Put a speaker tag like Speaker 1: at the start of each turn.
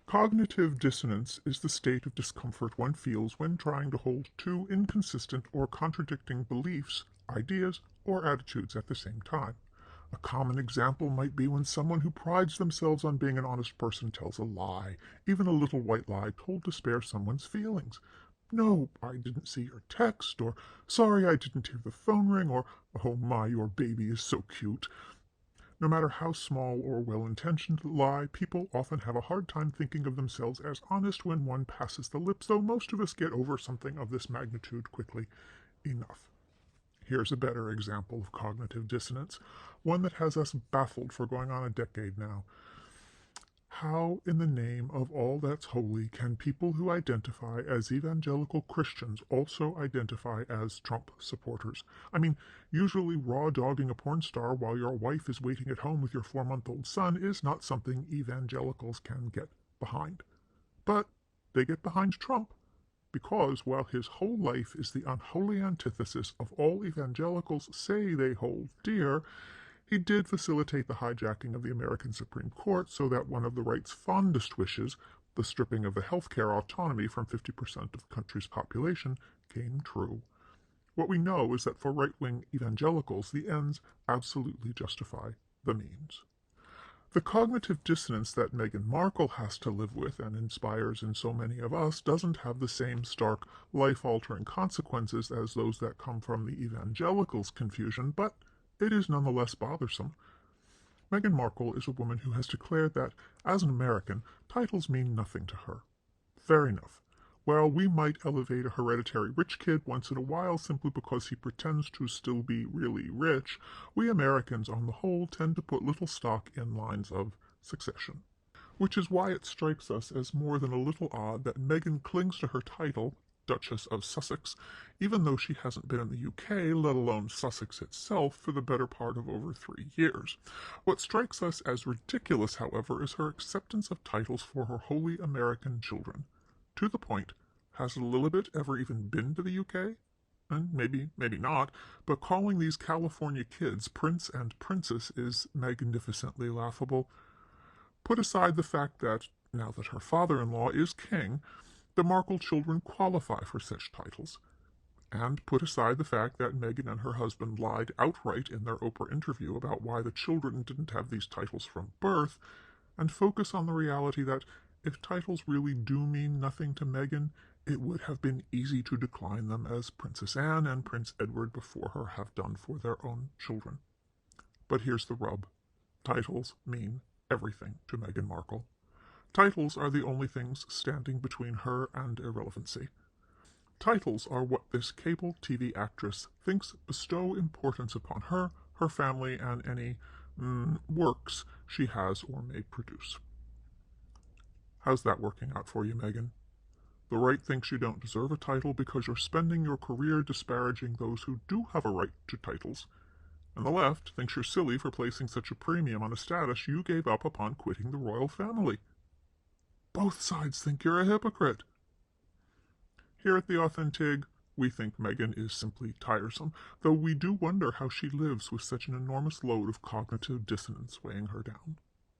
Speaker 1: Cognitive dissonance is the state of discomfort one feels when trying to hold two inconsistent or contradicting beliefs, ideas, or attitudes at the same time. A common example might be when someone who prides themselves on being an honest person tells a lie, even a little white lie told to spare someone's feelings. No, I didn't see your text, or sorry I didn't hear the phone ring, or oh my, your baby is so cute. No matter how small or well-intentioned the lie, people often have a hard time thinking of themselves as honest when one passes the lips, though most of us get over something of this magnitude quickly enough. Here's a better example of cognitive dissonance, one that has us baffled for going on a decade now. How, in the name of all that's holy, can people who identify as evangelical Christians also identify as Trump supporters? I mean, usually raw-dogging a porn star while your wife is waiting at home with your 4-month-old son is not something evangelicals can get behind. But they get behind Trump, because while his whole life is the unholy antithesis of all evangelicals say they hold dear, he did facilitate the hijacking of the American Supreme Court so that one of the right's fondest wishes, the stripping of the healthcare autonomy from 50% of the country's population, came true. What we know is that for right-wing evangelicals, the ends absolutely justify the means. The cognitive dissonance that Meghan Markle has to live with and inspires in so many of us doesn't have the same stark, life-altering consequences as those that come from the evangelicals' confusion, but it is nonetheless bothersome. Meghan Markle is a woman who has declared that, as an American, titles mean nothing to her. Fair enough. While we might elevate a hereditary rich kid once in a while simply because he pretends to still be really rich, we Americans on the whole tend to put little stock in lines of succession. Which is why it strikes us as more than a little odd that Meghan clings to her title, Duchess of Sussex, even though she hasn't been in the UK, let alone Sussex itself, for the better part of over 3 years. What strikes us as ridiculous, however, is her acceptance of titles for her wholly American children. To the point, has Lilibet ever even been to the UK? And maybe not, but calling these California kids Prince and Princess is magnificently laughable. Put aside the fact that, now that her father-in-law is king, the Markle children qualify for such titles. And put aside the fact that Meghan and her husband lied outright in their Oprah interview about why the children didn't have these titles from birth, and focus on the reality that if titles really do mean nothing to Meghan, it would have been easy to decline them as Princess Anne and Prince Edward before her have done for their own children. But here's the rub. Titles mean everything to Meghan Markle. Titles are the only things standing between her and irrelevancy. Titles are what this cable TV actress thinks bestow importance upon her, her family, and any works she has or may produce. How's that working out for you, Meghan? The right thinks you don't deserve a title because you're spending your career disparaging those who do have a right to titles, and the left thinks you're silly for placing such a premium on a status you gave up upon quitting the royal family. Both sides think you're a hypocrite. Here at The Authentic, we think Meghan is simply tiresome, though we do wonder how she lives with such an enormous load of cognitive dissonance weighing her down.